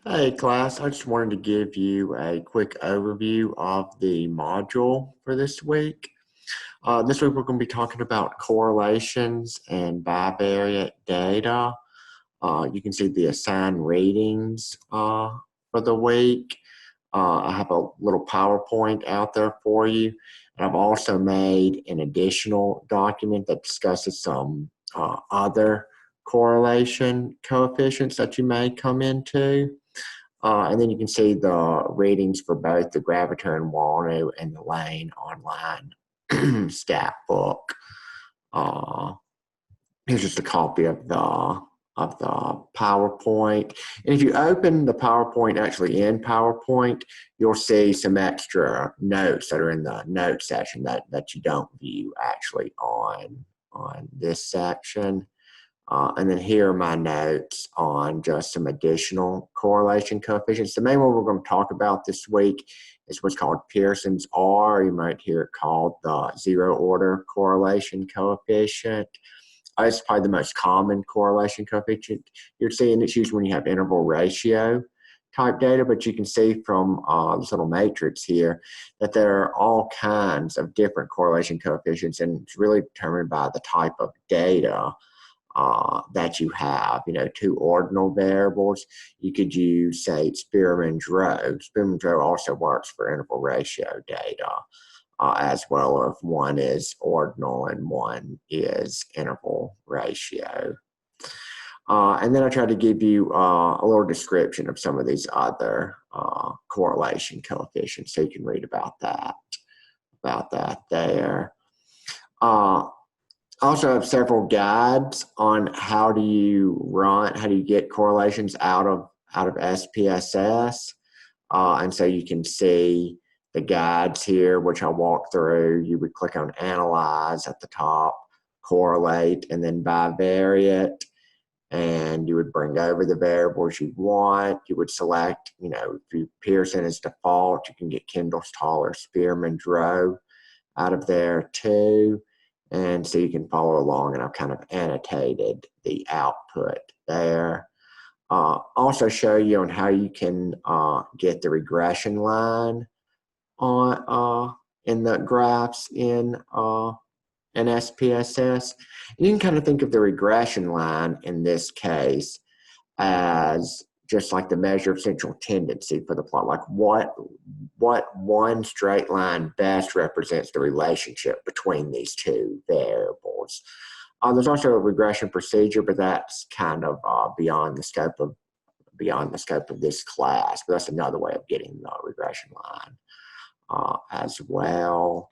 Hey class, I just wanted to give you a quick overview of the module for this week. This week we're going to be talking about correlations and bivariate data. You can see the assigned readings for the week. I have a little PowerPoint out there for you. And I've also made an additional document that discusses some other correlation coefficients that you may come into. And then you can see the ratings for both the Graviter and Walno and the Lane online stat book. Here's just a copy of the PowerPoint. And if you open the PowerPoint actually in PowerPoint, you'll see some extra notes that are in the notes section that you don't view actually on this section. And then here are my notes on just some additional correlation coefficients. The main one we're going to talk about this week is what's called Pearson's R. You might hear it called the zero order correlation coefficient. It's probably the most common correlation coefficient you're seeing. It's used when you have interval ratio type data, but you can see from this little matrix here that there are all kinds of different correlation coefficients, and it's really determined by the type of data that you have. You know, two ordinal variables. You could use, say, Spearman's rho. Spearman's rho also works for interval ratio data as well if one is ordinal and one is interval ratio. And then I try to give you a little description of some of these other correlation coefficients so you can read about that there. I also have several guides on how do you get correlations out of SPSS. And so you can see the guides here, which I'll walk through. You would click on Analyze at the top, Correlate, and then Bivariate. And you would bring over the variables you want. You would select, you know, if Pearson is default, you can get Kendall-Stahl or Spearman's rho out of there too. And so you can follow along, and I've kind of annotated the output there. Also show you on how you can get the regression line on in the graphs in SPSS. And you can kind of think of the regression line in this case as just like the measure of central tendency for the plot, like what one straight line best represents the relationship between these two variables. There's also a regression procedure, but that's kind of beyond the scope of this class. But that's another way of getting the regression line as well.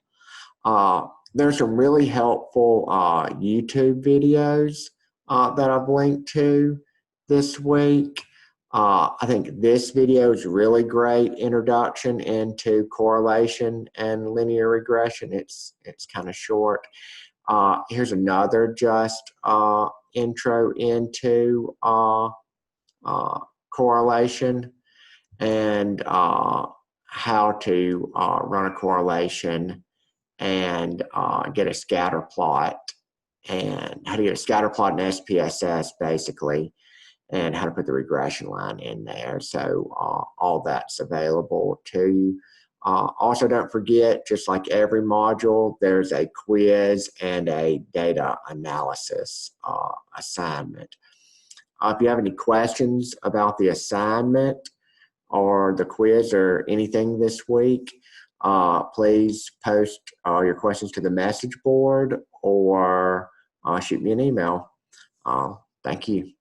There's some really helpful YouTube videos that I've linked to this week. I think this video is a really great introduction into correlation and linear regression. It's kind of short. Here's another just intro into correlation and how to run a correlation and get a scatter plot, and how to get a scatter plot in SPSS basically, and how to put the regression line in there. So all that's available to you. Also, don't forget, just like every module, there's a quiz and a data analysis assignment. If you have any questions about the assignment or the quiz or anything this week, please post your questions to the message board or shoot me an email. Thank you.